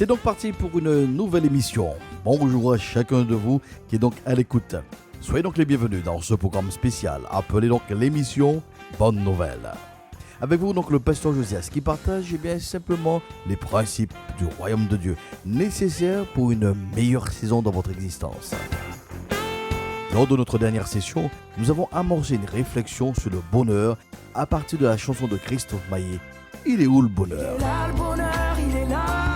C'est donc parti pour une nouvelle émission. Bonjour à chacun de vous qui est donc à l'écoute. Soyez donc les bienvenus dans ce programme spécial appelé donc l'émission Bonne Nouvelle. Avec vous donc le pasteur Josias qui partage bien simplement les principes du royaume de Dieu nécessaires pour une meilleure saison dans votre existence. Lors de notre dernière session, nous avons amorcé une réflexion sur le bonheur à partir de la chanson de Christophe Maé. Il est où le bonheur? Il est là le bonheur, il est là.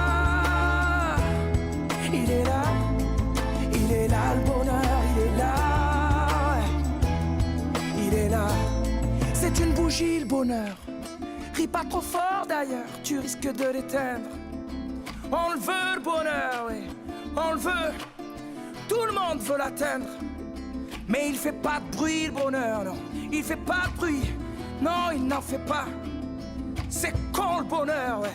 Il est là. Il est là le bonheur, il est là. Il est là. C'est une bougie le bonheur. Ris pas trop fort d'ailleurs, tu risques de l'éteindre. On le veut le bonheur, oui. On le veut. Tout le monde veut l'atteindre. Mais il fait pas de bruit le bonheur, non. Il fait pas de bruit. Non, il n'en fait pas. C'est con le bonheur, ouais.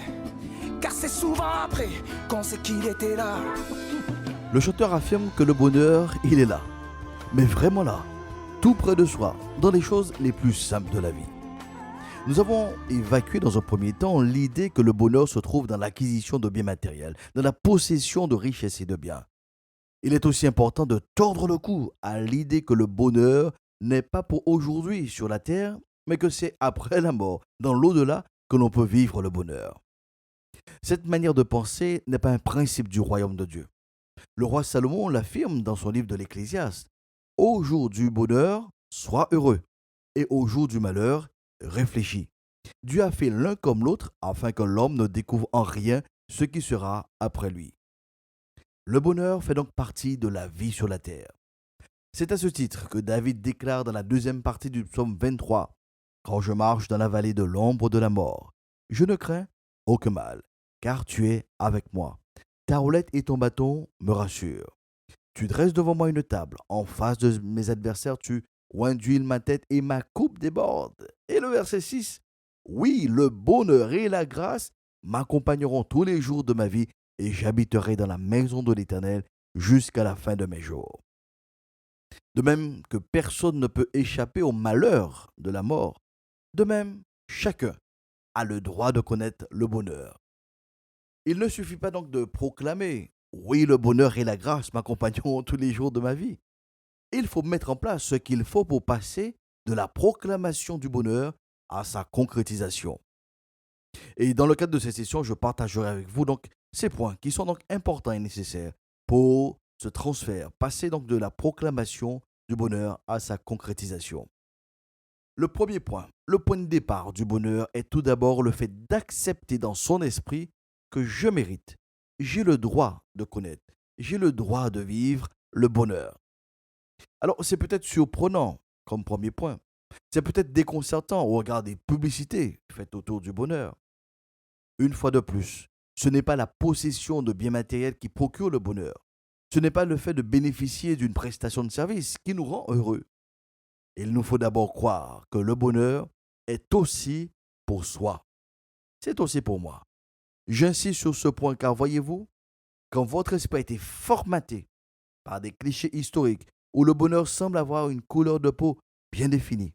Car c'est souvent après qu'on sait qu'il était là. Le chanteur affirme que le bonheur, il est là. Mais vraiment là, tout près de soi, dans les choses les plus simples de la vie. Nous avons évacué dans un premier temps l'idée que le bonheur se trouve dans l'acquisition de biens matériels, dans la possession de richesses et de biens. Il est aussi important de tordre le cou à l'idée que le bonheur n'est pas pour aujourd'hui sur la terre, mais que c'est après la mort, dans l'au-delà, que l'on peut vivre le bonheur. Cette manière de penser n'est pas un principe du royaume de Dieu. Le roi Salomon l'affirme dans son livre de l'Ecclésiaste. Au jour du bonheur, sois heureux, et au jour du malheur, réfléchis. Dieu a fait l'un comme l'autre afin que l'homme ne découvre en rien ce qui sera après lui. Le bonheur fait donc partie de la vie sur la terre. C'est à ce titre que David déclare dans la deuxième partie du psaume 23, « Quand je marche dans la vallée de l'ombre de la mort, je ne crains aucun mal, car tu es avec moi. Ta roulette et ton bâton me rassurent. Tu dresses devant moi une table, en face de mes adversaires, tu oins d'huile ma tête et ma coupe déborde. » Et le verset 6, « Oui, le bonheur et la grâce m'accompagneront tous les jours de ma vie, et j'habiterai dans la maison de l'Éternel jusqu'à la fin de mes jours. » De même que personne ne peut échapper au malheur de la mort, de même, chacun a le droit de connaître le bonheur. Il ne suffit pas donc de proclamer « Oui, le bonheur et la grâce m'accompagneront tous les jours de ma vie ». Il faut mettre en place ce qu'il faut pour passer de la proclamation du bonheur à sa concrétisation. Et dans le cadre de cette session, je partagerai avec vous donc ces points qui sont donc importants et nécessaires pour ce transfert, passer donc de la proclamation du bonheur à sa concrétisation. Le premier point, le point de départ du bonheur est tout d'abord le fait d'accepter dans son esprit que je mérite, j'ai le droit de connaître, j'ai le droit de vivre le bonheur. Alors c'est peut-être surprenant comme premier point, c'est peut-être déconcertant au regard des publicités faites autour du bonheur. Une fois de plus, ce n'est pas la possession de biens matériels qui procure le bonheur. Ce n'est pas le fait de bénéficier d'une prestation de service qui nous rend heureux. Il nous faut d'abord croire que le bonheur est aussi pour soi. C'est aussi pour moi. J'insiste sur ce point car voyez-vous, quand votre esprit a été formaté par des clichés historiques où le bonheur semble avoir une couleur de peau bien définie,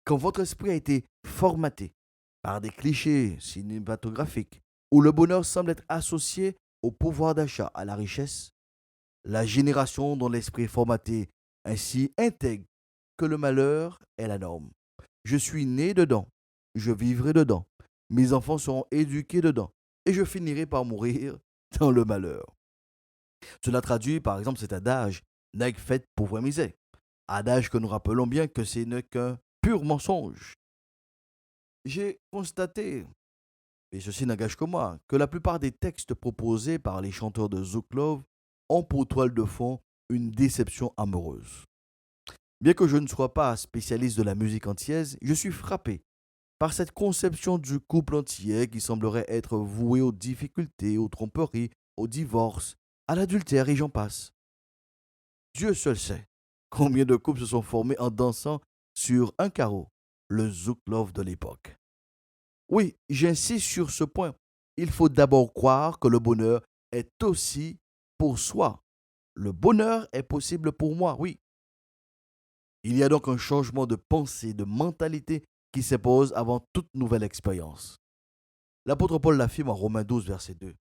quand votre esprit a été formaté par des clichés cinématographiques où le bonheur semble être associé au pouvoir d'achat, à la richesse, la génération dont l'esprit est formaté ainsi intègre que le malheur est la norme. Je suis né dedans, je vivrai dedans, mes enfants seront éduqués dedans et je finirai par mourir dans le malheur. Cela traduit par exemple cet adage « nèg fait pauvre misère », adage que nous rappelons bien que ce n'est qu'un pur mensonge. J'ai constaté, et ceci n'engage que moi, que la plupart des textes proposés par les chanteurs de Zouk Love ont pour toile de fond une déception amoureuse. Bien que je ne sois pas spécialiste de la musique antillaise, je suis frappé par cette conception du couple antillais qui semblerait être voué aux difficultés, aux tromperies, au divorce, à l'adultère et j'en passe. Dieu seul sait combien de couples se sont formés en dansant sur un carreau, le Zouk Love de l'époque. Oui, j'insiste sur ce point. Il faut d'abord croire que le bonheur est aussi pour soi. Le bonheur est possible pour moi, oui. Il y a donc un changement de pensée, de mentalité qui s'impose avant toute nouvelle expérience. L'apôtre Paul l'affirme en Romains 12, verset 2.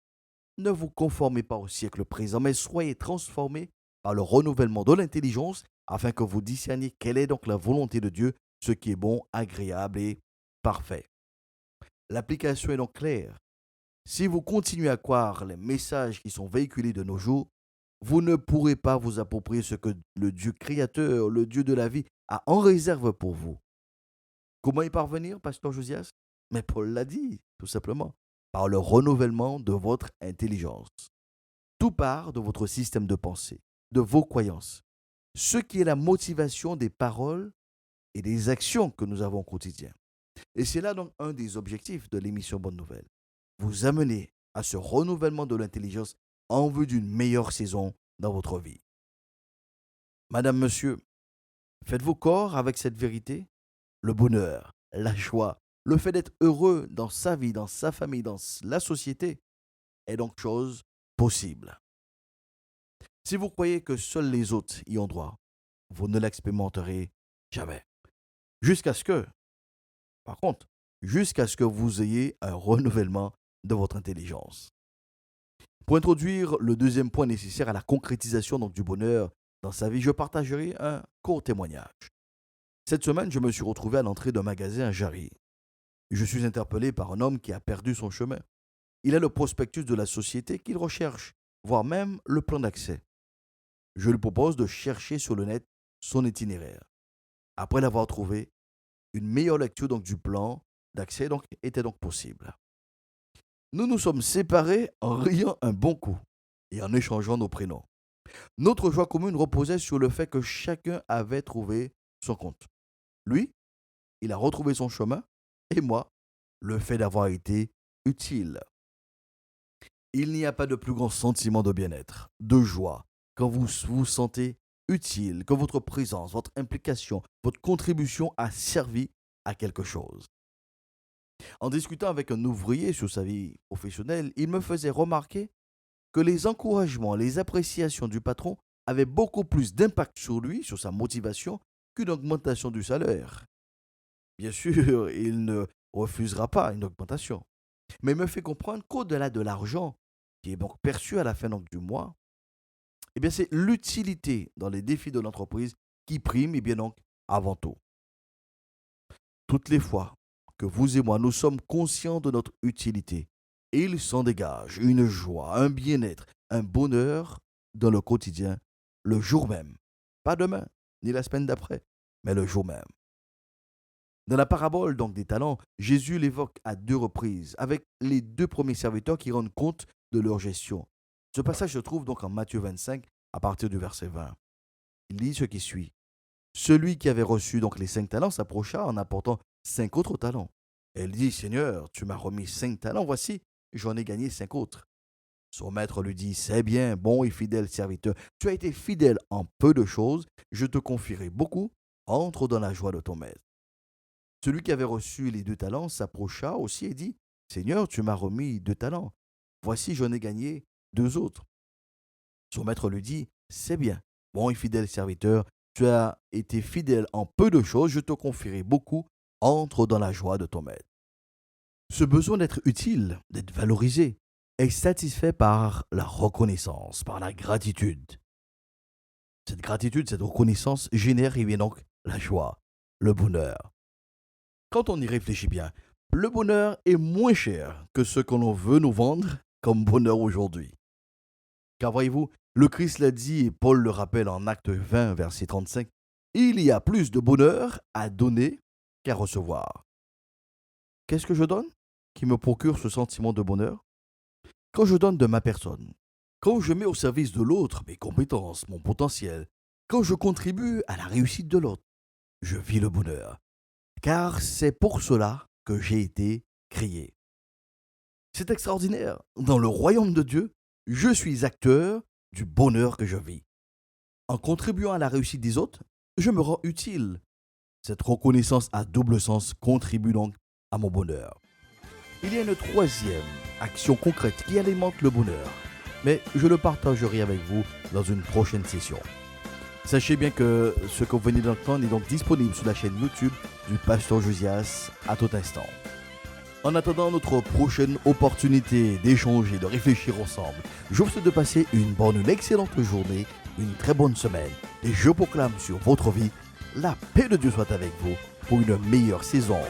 Ne vous conformez pas au siècle présent, mais soyez transformés par le renouvellement de l'intelligence afin que vous discerniez quelle est donc la volonté de Dieu, ce qui est bon, agréable et parfait. L'application est donc claire. Si vous continuez à croire les messages qui sont véhiculés de nos jours, vous ne pourrez pas vous approprier ce que le Dieu créateur, le Dieu de la vie, a en réserve pour vous. Comment y parvenir, pasteur Josias? Mais Paul l'a dit, tout simplement, par le renouvellement de votre intelligence. Tout part de votre système de pensée, de vos croyances, ce qui est la motivation des paroles et des actions que nous avons au quotidien. Et c'est là donc un des objectifs de l'émission Bonne Nouvelle. Vous amener à ce renouvellement de l'intelligence en vue d'une meilleure saison dans votre vie. Madame, monsieur, faites-vous corps avec cette vérité? Le bonheur, la joie, le fait d'être heureux dans sa vie, dans sa famille, dans la société est donc chose possible. Si vous croyez que seuls les autres y ont droit, vous ne l'expérimenterez jamais. Par contre, jusqu'à ce que vous ayez un renouvellement de votre intelligence. Pour introduire le deuxième point nécessaire à la concrétisation donc, du bonheur dans sa vie, je partagerai un court témoignage. Cette semaine, je me suis retrouvé à l'entrée d'un magasin à Jarry. Je suis interpellé par un homme qui a perdu son chemin. Il a le prospectus de la société qu'il recherche, voire même le plan d'accès. Je lui propose de chercher sur le net son itinéraire. Après l'avoir trouvé, une meilleure lecture donc, du plan d'accès était donc possible. Nous nous sommes séparés en riant un bon coup et en échangeant nos prénoms. Notre joie commune reposait sur le fait que chacun avait trouvé son compte. Lui, il a retrouvé son chemin et moi, le fait d'avoir été utile. Il n'y a pas de plus grand sentiment de bien-être, de joie, quand vous vous sentez utile, que votre présence, votre implication, votre contribution a servi à quelque chose. En discutant avec un ouvrier sur sa vie professionnelle, il me faisait remarquer que les encouragements, les appréciations du patron avaient beaucoup plus d'impact sur lui, sur sa motivation, qu'une augmentation du salaire. Bien sûr, il ne refusera pas une augmentation, mais il me fait comprendre qu'au-delà de l'argent, qui est donc perçu à la fin donc, du mois, eh bien, c'est l'utilité dans les défis de l'entreprise qui prime et bien donc avant tout. Toutes les fois que vous et moi, nous sommes conscients de notre utilité, il s'en dégage une joie, un bien-être, un bonheur dans le quotidien, le jour même. Pas demain, ni la semaine d'après, mais le jour même. Dans la parabole donc des talents, Jésus l'évoque à 2 reprises avec les 2 premiers serviteurs qui rendent compte de leur gestion. Ce passage se trouve donc en Matthieu 25 à partir du verset 20. Il dit ce qui suit. Celui qui avait reçu donc les 5 talents s'approcha en apportant 5 autres talents. Elle dit, Seigneur, tu m'as remis 5 talents, voici, j'en ai gagné 5 autres. Son maître lui dit, c'est bien, bon et fidèle serviteur, tu as été fidèle en peu de choses, je te confierai beaucoup, entre dans la joie de ton maître. Celui qui avait reçu les 2 talents s'approcha aussi et dit, Seigneur, tu m'as remis 2 talents, voici, j'en ai gagné 2 autres. Son maître lui dit, c'est bien, bon et fidèle serviteur, tu as été fidèle en peu de choses, je te confierai beaucoup, entre dans la joie de ton maître. Ce besoin d'être utile, d'être valorisé, est satisfait par la reconnaissance, par la gratitude. Cette gratitude, cette reconnaissance génère et bien donc la joie, le bonheur. Quand on y réfléchit bien, le bonheur est moins cher que ce que l'on veut nous vendre comme bonheur aujourd'hui. Car voyez-vous, le Christ l'a dit et Paul le rappelle en Acte 20, verset 35, il y a plus de bonheur à donner qu'à recevoir. Qu'est-ce que je donne qui me procure ce sentiment de bonheur? Quand je donne de ma personne, quand je mets au service de l'autre mes compétences, mon potentiel, quand je contribue à la réussite de l'autre, je vis le bonheur. Car c'est pour cela que j'ai été créé. C'est extraordinaire. Dans le royaume de Dieu, je suis acteur du bonheur que je vis. En contribuant à la réussite des autres, je me rends utile. Cette reconnaissance à double sens contribue donc à mon bonheur. Il y a une 3e action concrète qui alimente le bonheur, mais je le partagerai avec vous dans une prochaine session. Sachez bien que ce que vous venez d'entendre est donc disponible sur la chaîne YouTube du Pasteur Josias à tout instant. En attendant notre prochaine opportunité d'échanger, de réfléchir ensemble, je vous souhaite de passer une excellente journée, une très bonne semaine. Et je proclame sur votre vie, la paix de Dieu soit avec vous pour une meilleure saison.